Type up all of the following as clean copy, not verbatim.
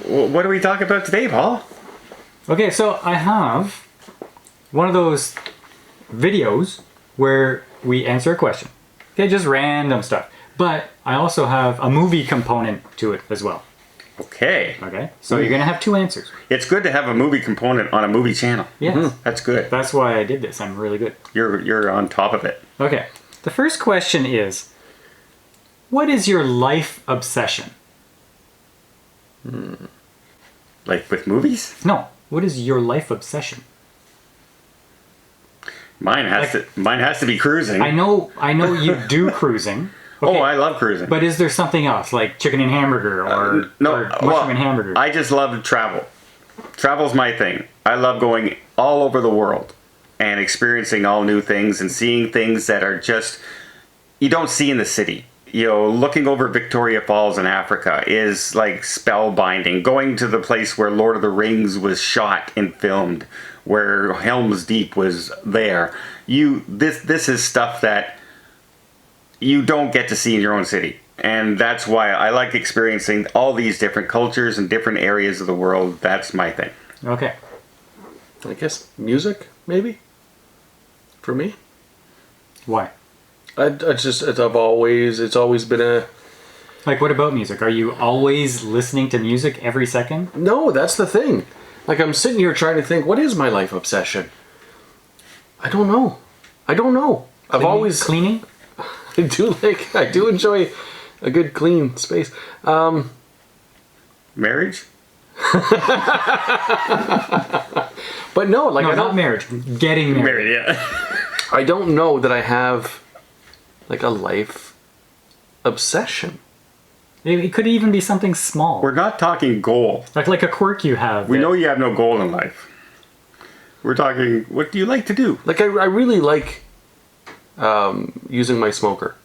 what are we talking about today, Paul? Okay, so I have one of those videos where we answer a question. Okay, just random stuff. But I also have a movie component to it as well. Okay. Okay, so you're going to have two answers. It's good to have a movie component on a movie channel. Yes. That's good. That's why I did this. I'm really good. You're on top of it. Okay, the first question is, what is your life obsession? Like with movies? No, what is your life obsession? Mine has to be cruising. I know you do cruising. Okay, Oh, I love cruising. but is there something else, like chicken and hamburger or mushroom and hamburger? I just love to travel. Travel's my thing. I love going all over the world and experiencing all new things and seeing things that are just you don't see in the city. You know, looking over Victoria Falls in Africa is like spellbinding. Going to the place where Lord of the Rings was shot and filmed, where Helm's Deep was there. This is stuff that you don't get to see in your own city. And that's why I like experiencing all these different cultures and different areas of the world. That's my thing. Okay. I guess music, maybe? For me? Why? It's always been a... Like, what about music? Are you always listening to music every second? No, that's the thing. Like, I'm sitting here trying to think, what is my life obsession? I don't know. I've always... Cleaning? I do enjoy a good clean space. Marriage? But no, like No, I not don't, marriage. Getting married. Married, yeah. I don't know that I have like a life obsession. It could even be something small. We're not talking goal. Like a quirk you have. We know you have no goal in life. We're talking, what do you like to do? Like I really like using my smoker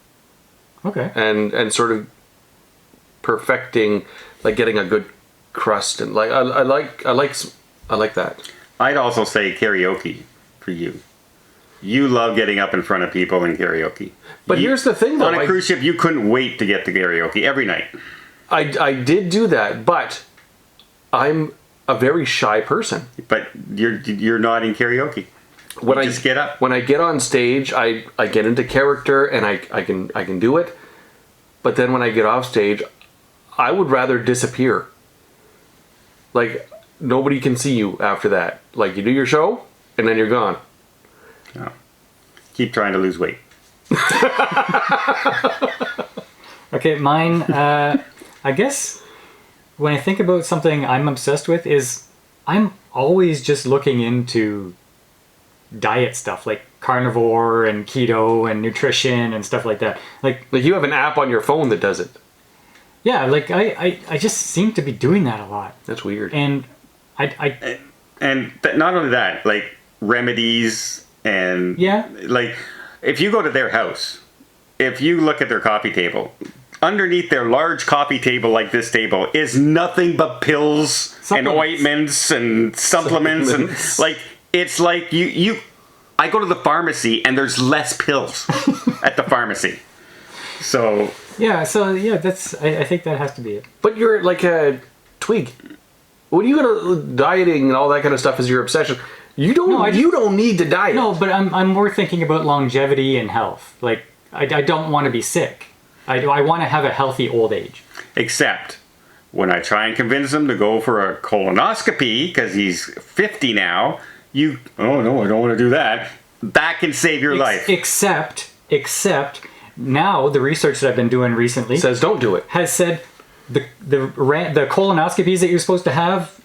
Okay. and sort of perfecting, like getting a good crust and like I like that. I'd also say karaoke for you. You love getting up in front of people in karaoke. But here's the thing, though. On a cruise ship, you couldn't wait to get to karaoke every night. I did do that, but I'm a very shy person. But you're not in karaoke. When I just get up. When I get on stage, I get into character and I can do it. But then when I get off stage, I would rather disappear. Like nobody can see you after that. Like you do your show and then you're gone. Oh. Keep trying to lose weight. Okay, mine, I guess when I think about something I'm obsessed with is I'm always just looking into diet stuff like carnivore and keto and nutrition and stuff like that. Like you have an app on your phone that does it. Yeah, like I just seem to be doing that a lot. That's weird. And not only that, like remedies and yeah, like if you go to their house, if you look at their coffee table, underneath their large coffee table like this table is nothing but pills and ointments and supplements and like it's like you I go to the pharmacy and there's less pills at the pharmacy. So that's I think that has to be it. But you're like a twig. When you go to dieting and all that kind of stuff is your obsession. You don't need to diet. No, but I'm more thinking about longevity and health. Like I don't want to be sick. I want to have a healthy old age. Except when I try and convince him to go for a colonoscopy because he's 50 now, oh no, I don't want to do that. That can save your life. Except now the research that I've been doing recently says don't do it. Has said the colonoscopies that you're supposed to have,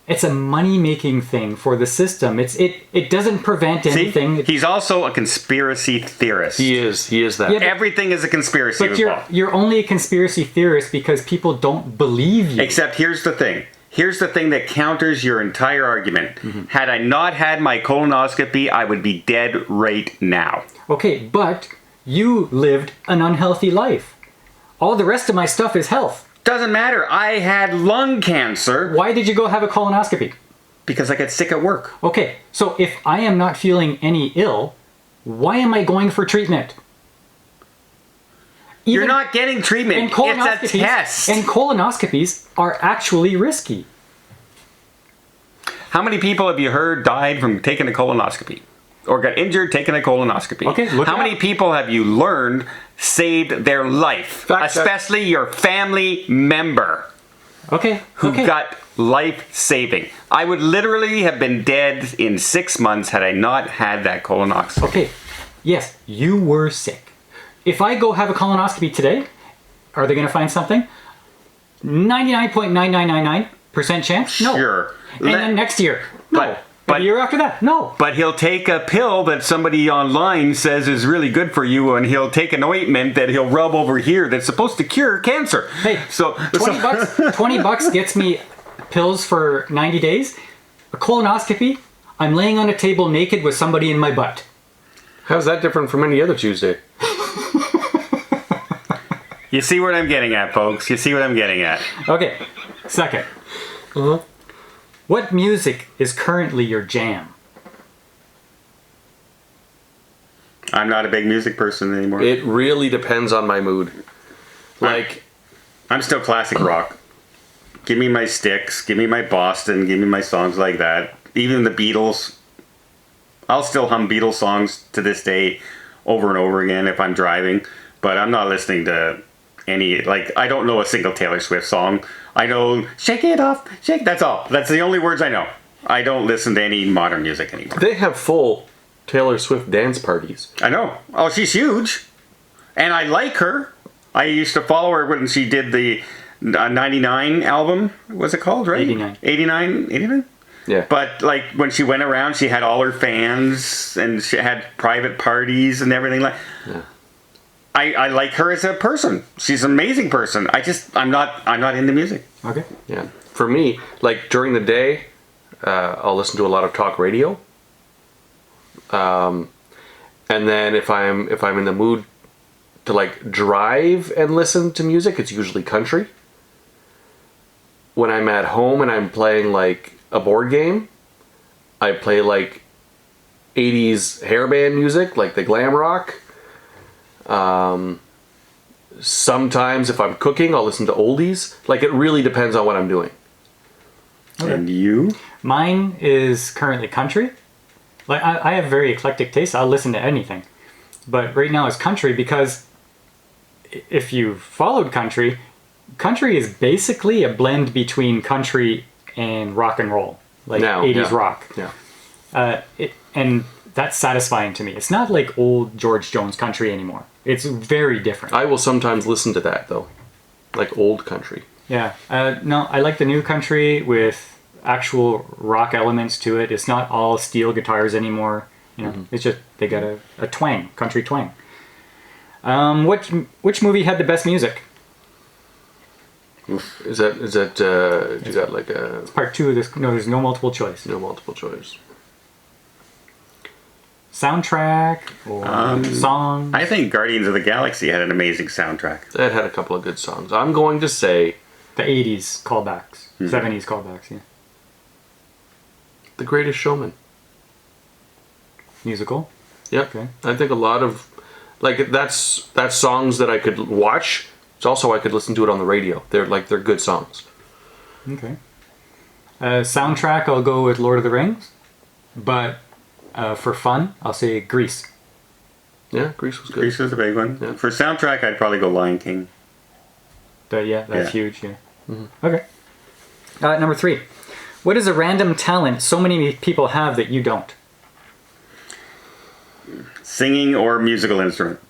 it's a money-making thing for the system. It doesn't prevent anything. See, he's also a conspiracy theorist. He is that. Yeah, everything is a conspiracy. But you're only a conspiracy theorist because people don't believe you. Except here's the thing. Here's the thing that counters your entire argument. Mm-hmm. Had I not had my colonoscopy, I would be dead right now. Okay, but you lived an unhealthy life. All the rest of my stuff is health. Doesn't matter. I had lung cancer. Why did you go have a colonoscopy? Because I get sick at work. Okay, so if I am not feeling any ill, why am I going for treatment? You're not getting treatment. And It's a test. And colonoscopies are actually risky. How many people have you heard died from taking a colonoscopy? Or got injured taking a colonoscopy? Okay, look How it many up. people have you learned saved their life? Fact check. Especially your family member Okay. who okay. got life-saving. I would literally have been dead in 6 months had I not had that colonoscopy. Okay. Yes, you were sick. If I go have a colonoscopy today, are they going to find something? 99.9999% chance? No. Sure. And then next year? No. But- the year after that? No. But he'll take a pill that somebody online says is really good for you, and he'll take an ointment that he'll rub over here that's supposed to cure cancer. Hey, so 20 bucks. 20 bucks gets me pills for 90 days. A colonoscopy, I'm laying on a table naked with somebody in my butt. How's that different from any other Tuesday? You see what I'm getting at, folks. You see what I'm getting at. Okay. Second. Uh-huh. What music is currently your jam? I'm not a big music person anymore. It really depends on my mood. Like, I'm still classic rock. Give me my Styx, give me my Boston, give me my songs like that. Even the Beatles. I'll still hum Beatles songs to this day over and over again if I'm driving. But I'm not listening to any, like, I don't know a single Taylor Swift song. I know Shake It Off, Shake, that's all. That's the only words I know. I don't listen to any modern music anymore. they have full Taylor Swift dance parties. I know. Oh, she's huge. And I like her. I used to follow her when she did the 99 album. What's it called, right? 89. 89? Yeah. But, like, when she went around, she had all her fans, and she had private parties and everything. Like, Yeah. I like her as a person. She's an amazing person. I'm not into music. Okay. Yeah. For me, like during the day, I'll listen to a lot of talk radio. And then if I'm in the mood to like drive and listen to music, it's usually country. When I'm at home and I'm playing like a board game, I play like 80s hairband music, like the glam rock. Sometimes if I'm cooking, I'll listen to oldies. Like it really depends on what I'm doing. Okay. And you? Mine is currently country. Like I have very eclectic taste. I'll listen to anything. But right now it's country because if you've followed country, country is basically a blend between country and rock and roll. Like Now, 80s yeah. rock. Yeah. And that's satisfying to me. It's not like old George Jones country anymore. It's very different. I will sometimes listen to that though, like old country. Yeah. No, I like the new country with actual rock elements to it. It's not all steel guitars anymore. You know, it's just they got a twang, country twang. Which movie had the best music? Is that you got like a Part 2 of this. No, there's no multiple choice. no multiple choice? Soundtrack or song. I think Guardians of the Galaxy had an amazing soundtrack. That had a couple of good songs. I'm going to say The 80s callbacks, 70s callbacks. Yeah. The Greatest Showman. Musical. Yep. Okay. I think a lot of like that's songs that I could watch. It's also I could listen to it on the radio. They're good songs. Okay. Soundtrack, I'll go with Lord of the Rings, but for fun, I'll say Grease. Yeah, Grease was good. Grease was a big one. Yeah. For soundtrack, I'd probably go Lion King. Yeah, that's Yeah. huge. Yeah. Okay. Number 3. What is a random talent so many people have that you don't? Singing or musical instrument.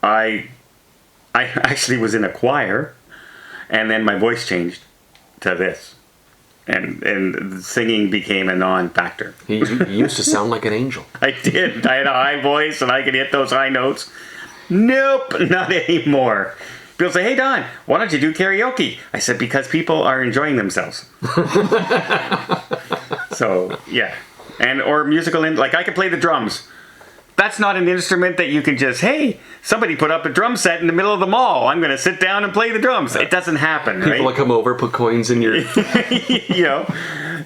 I actually was in a choir, and then my voice changed to this, and singing became a non-factor. He used to sound like an angel. I did. I had a high voice, and I could hit those high notes. Nope, not anymore. People say, "Hey Don, why don't you do karaoke?" I said, "Because people are enjoying themselves." So yeah, or musical like I could play the drums. That's not an instrument that you can just, hey, somebody put up a drum set in the middle of the mall. I'm going to sit down and play the drums. It doesn't happen, right? People will come over, put coins in your. You know,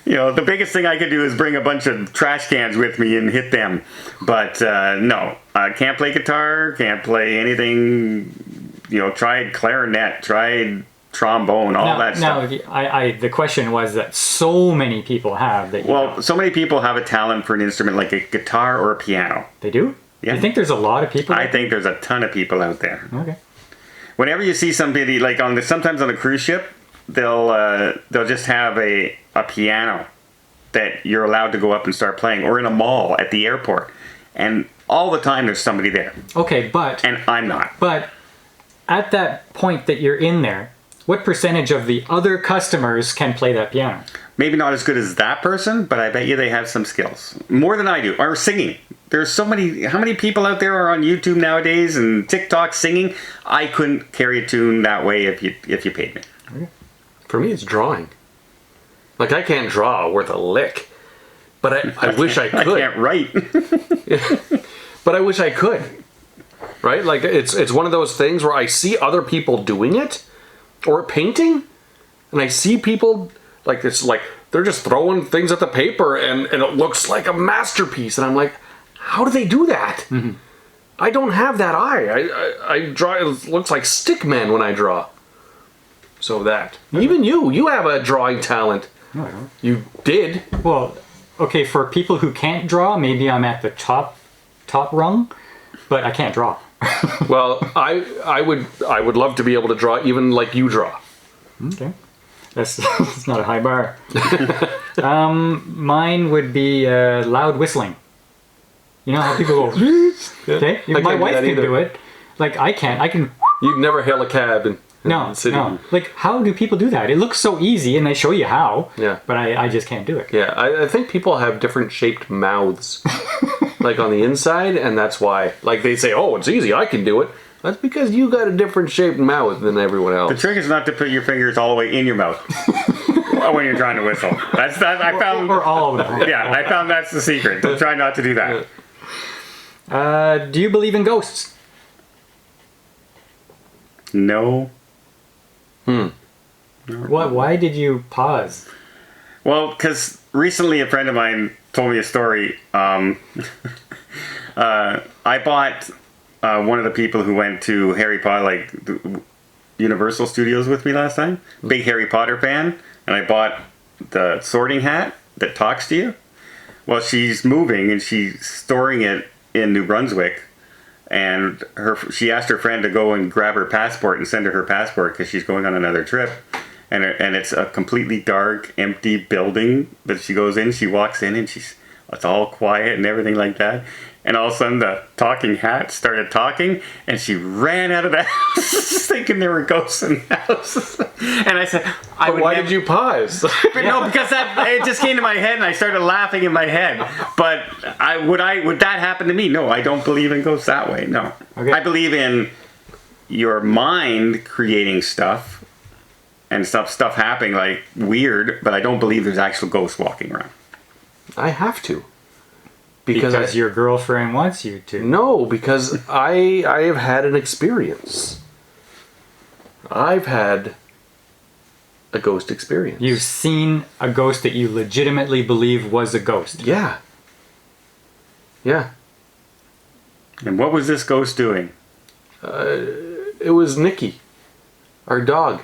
The biggest thing I could do is bring a bunch of trash cans with me and hit them. But no, I can't play guitar, can't play anything. Tried clarinet, tried trombone, all that stuff. I the question was that so many people have that. So many people have a talent for an instrument like a guitar or a piano. They do? Yeah. You think there's a lot of people? I think there's a ton of people out there. Okay. Whenever you see somebody like sometimes on a cruise ship, they'll just have a piano that you're allowed to go up and start playing, or in a mall at the airport, and all the time there's somebody there. Okay, and I'm not. But at that point that you're in there, what percentage of the other customers can play that piano? Maybe not as good as that person, but I bet you they have some skills. More than I do. Or singing. There's so many... How many people out there are on YouTube nowadays and TikTok singing? I couldn't carry a tune that way if you paid me. Okay. For me, it's drawing. Like, I can't draw worth a lick. But I wish I could. I can't write. But I wish I could. Right? Like, it's one of those things where I see other people doing it, or painting, and I see people... Like, it's like they're just throwing things at the paper and it looks like a masterpiece. And I'm like, how do they do that? Mm-hmm. I don't have that eye. I draw, it looks like stickman when I draw. So that. Even you have a drawing talent. No, I don't. You did. Well, okay, for people who can't draw, maybe I'm at the top rung, but I can't draw. Well, I would love to be able to draw even like you draw. Okay. That's not a high bar. Mine would be loud whistling. You know how people go, okay? My wife can do it. Like, I can't. I can... You'd never hail a cab in the city. No. Like, how do people do that? It looks so easy, and they show you how. Yeah. But I just can't do it. Yeah, I think people have different shaped mouths. Like, on the inside, and that's why. Like, they say, oh, it's easy, I can do it. That's because you got a different shaped mouth than everyone else. The trick is not to put your fingers all the way in your mouth when you're trying to whistle. That's I found. Or all of them. Yeah, I found that's the secret. Try not to do that. Do you believe in ghosts? No. What? Why did you pause? Well, because recently a friend of mine told me a story. I bought one of the people who went to Harry Potter, like the Universal Studios with me last time. Big Harry Potter fan. And I bought the sorting hat that talks to you. Well, she's moving and she's storing it in New Brunswick. And she asked her friend to go and grab her passport and send her passport because she's going on another trip. And it's a completely dark, empty building that she goes in. She walks in and it's all quiet and everything like that. And all of a sudden the talking hat started talking and she ran out of the house thinking there were ghosts in the house. And I said, why did you pause? No, because it just came to my head and I started laughing in my head. But would that happen to me? No, I don't believe in ghosts that way. No. Okay. I believe in your mind creating stuff and stuff happening like weird, but I don't believe there's actual ghosts walking around. I have to. Because your girlfriend wants you to. No, because I have had an experience. I've had a ghost experience. You've seen a ghost that you legitimately believe was a ghost. Yeah. Yeah. And what was this ghost doing? It was Nikki, our dog,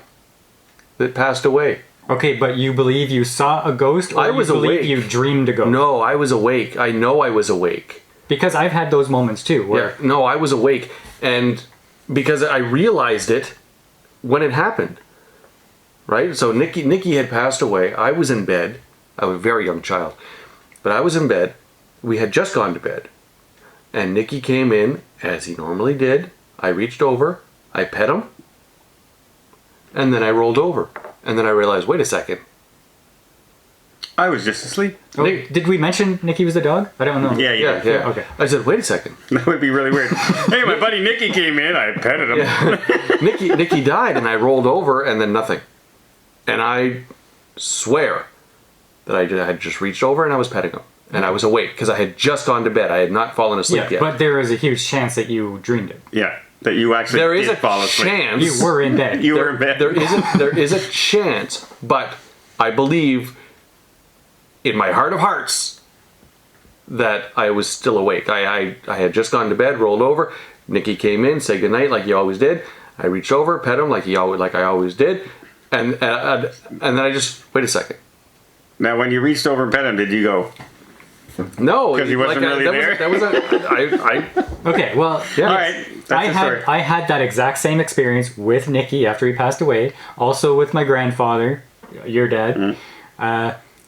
that passed away. Okay, but you believe you saw a ghost, or I was you believe awake. you dreamed a ghost? No, I was awake. I know I was awake. Because I've had those moments too. Where Yeah. No, I was awake, and because I realized it when it happened. Right? So Nikki had passed away. I was in bed. I was a very young child. But I was in bed. We had just gone to bed. And Nikki came in, as he normally did. I reached over. I pet him. And then I rolled over. And then I realized, wait a second. I was just asleep. Oh, did we mention Nikki was the dog? I don't know. Yeah. Okay. I said, wait a second. That would be really weird. Hey, my buddy Nicky came in. I petted him. Yeah. Nikki died, and I rolled over, and then nothing. And I swear that I had just reached over and I was petting him. And I was awake because I had just gone to bed. I had not fallen asleep yet. But there is a huge chance that you dreamed it. Yeah, that you actually There is did a fall asleep. chance. You were in bed. You were in bed. There is a chance, but I believe in my heart of hearts that I was still awake. I had just gone to bed, rolled over. Nikki came in, said goodnight like you always did. I reached over, pet him like I always did, and then I just wait a second. Now, when you reached over and pet him, did you go? No, Because he wasn't really there? Okay, well, Yeah. All right, that's the story. I had that exact same experience with Nicky after he passed away. Also with my grandfather, your dad.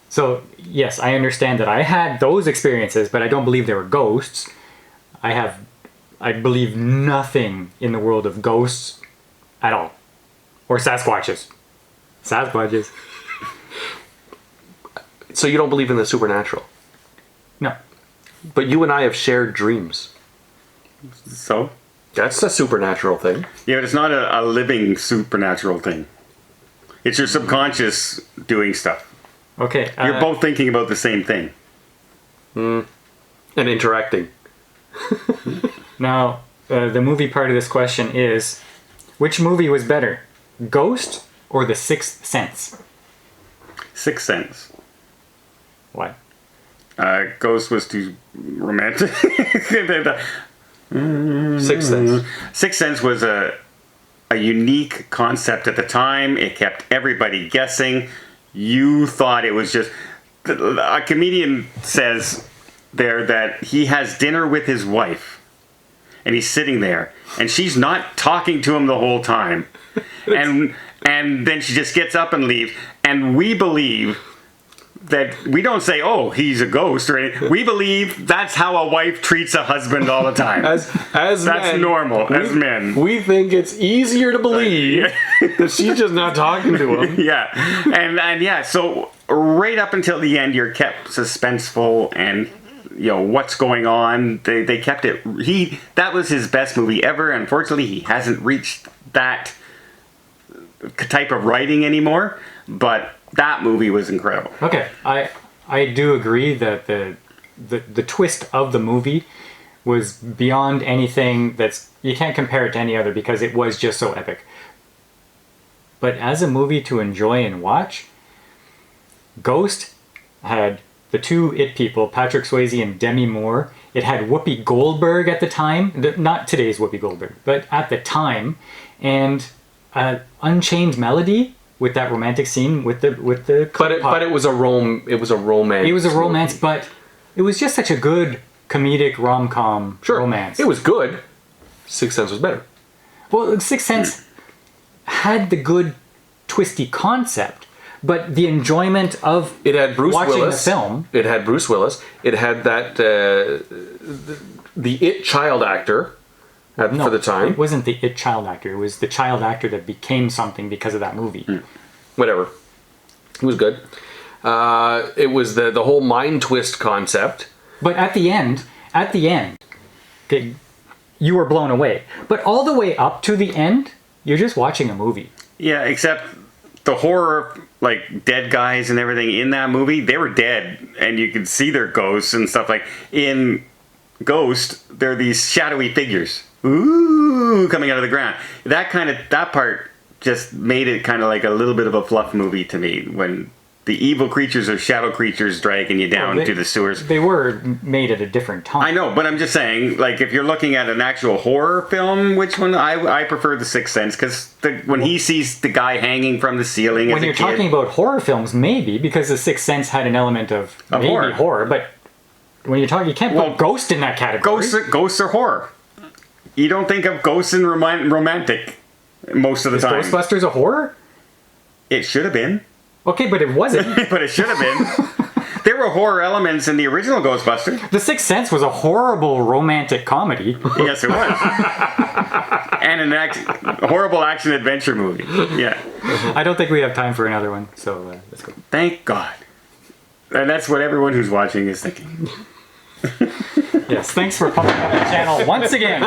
So yes, I understand that I had those experiences, but I don't believe they were ghosts. I believe nothing in the world of ghosts at all, or Sasquatches. Sasquatches. So you don't believe in the supernatural? No. But you and I have shared dreams. So? That's a supernatural thing. Yeah, but it's not a living supernatural thing. It's your subconscious doing stuff. Okay. You're both thinking about the same thing. And interacting. Now, the movie part of this question is, which movie was better, Ghost or The Sixth Sense? Sixth Sense. What? Ghost was too romantic. Sixth Sense. Sixth Sense was a unique concept at the time. It kept everybody guessing. You thought it was just... A comedian says there that he has dinner with his wife. And he's sitting there. And she's not talking to him the whole time. And then she just gets up and leaves. And we believe... that we don't say, oh, he's a ghost or anything. We believe that's how a wife treats a husband all the time. As that's men, normal as men. We think it's easier to believe that she's just not talking to him. Yeah. And yeah, so right up until the end, you're kept suspenseful and, you know, what's going on. They kept it. That was his best movie ever. Unfortunately, he hasn't reached that type of writing anymore. But that movie was incredible. Okay, I do agree that the twist of the movie was beyond anything you can't compare it to any other because it was just so epic. But as a movie to enjoy and watch, Ghost had the two It people, Patrick Swayze and Demi Moore. It had Whoopi Goldberg at the time, not today's Whoopi Goldberg, but at the time, and Unchained Melody. With that romantic scene with the But it was a romance. It was a romance, but it was just such a good comedic rom-com romance. It was good. Sixth Sense was better. Well, Sixth Sense had the good twisty concept, but the enjoyment of It had Bruce watching Willis. the film. It had Bruce Willis. It had that the It child actor for the time. It wasn't the It child actor. It was the child actor that became something because of that movie. Whatever. It was good. It was the whole mind twist concept. But at the end, okay, you were blown away. But all the way up to the end, you're just watching a movie. Yeah, except the horror, like dead guys and everything in that movie, they were dead, and you could see their ghosts and stuff. Like in Ghost, they're these shadowy figures, coming out of the ground. That part just made it kind of like a little bit of a fluff movie to me when the evil creatures or shadow creatures dragging you down to the sewers. They were made at a different time. I know, but I'm just saying, like, if you're looking at an actual horror film, which one? I prefer The Sixth Sense, because when he sees the guy hanging from the ceiling when as a you're kid, talking about horror films, maybe, because The Sixth Sense had an element of maybe horror, but when you're talking, you can't put Ghost in that category. Ghosts are horror. You don't think of ghosts in romantic most of the time. Is Ghostbusters a horror? It should have been. Okay, but it wasn't. But it should have been. There were horror elements in the original Ghostbusters. The Sixth Sense was a horrible romantic comedy. Yes, it was. And a horrible action-adventure movie. Yeah. I don't think we have time for another one, so let's go. Thank God. And that's what everyone who's watching is thinking. Yes, thanks for popping up the channel once again.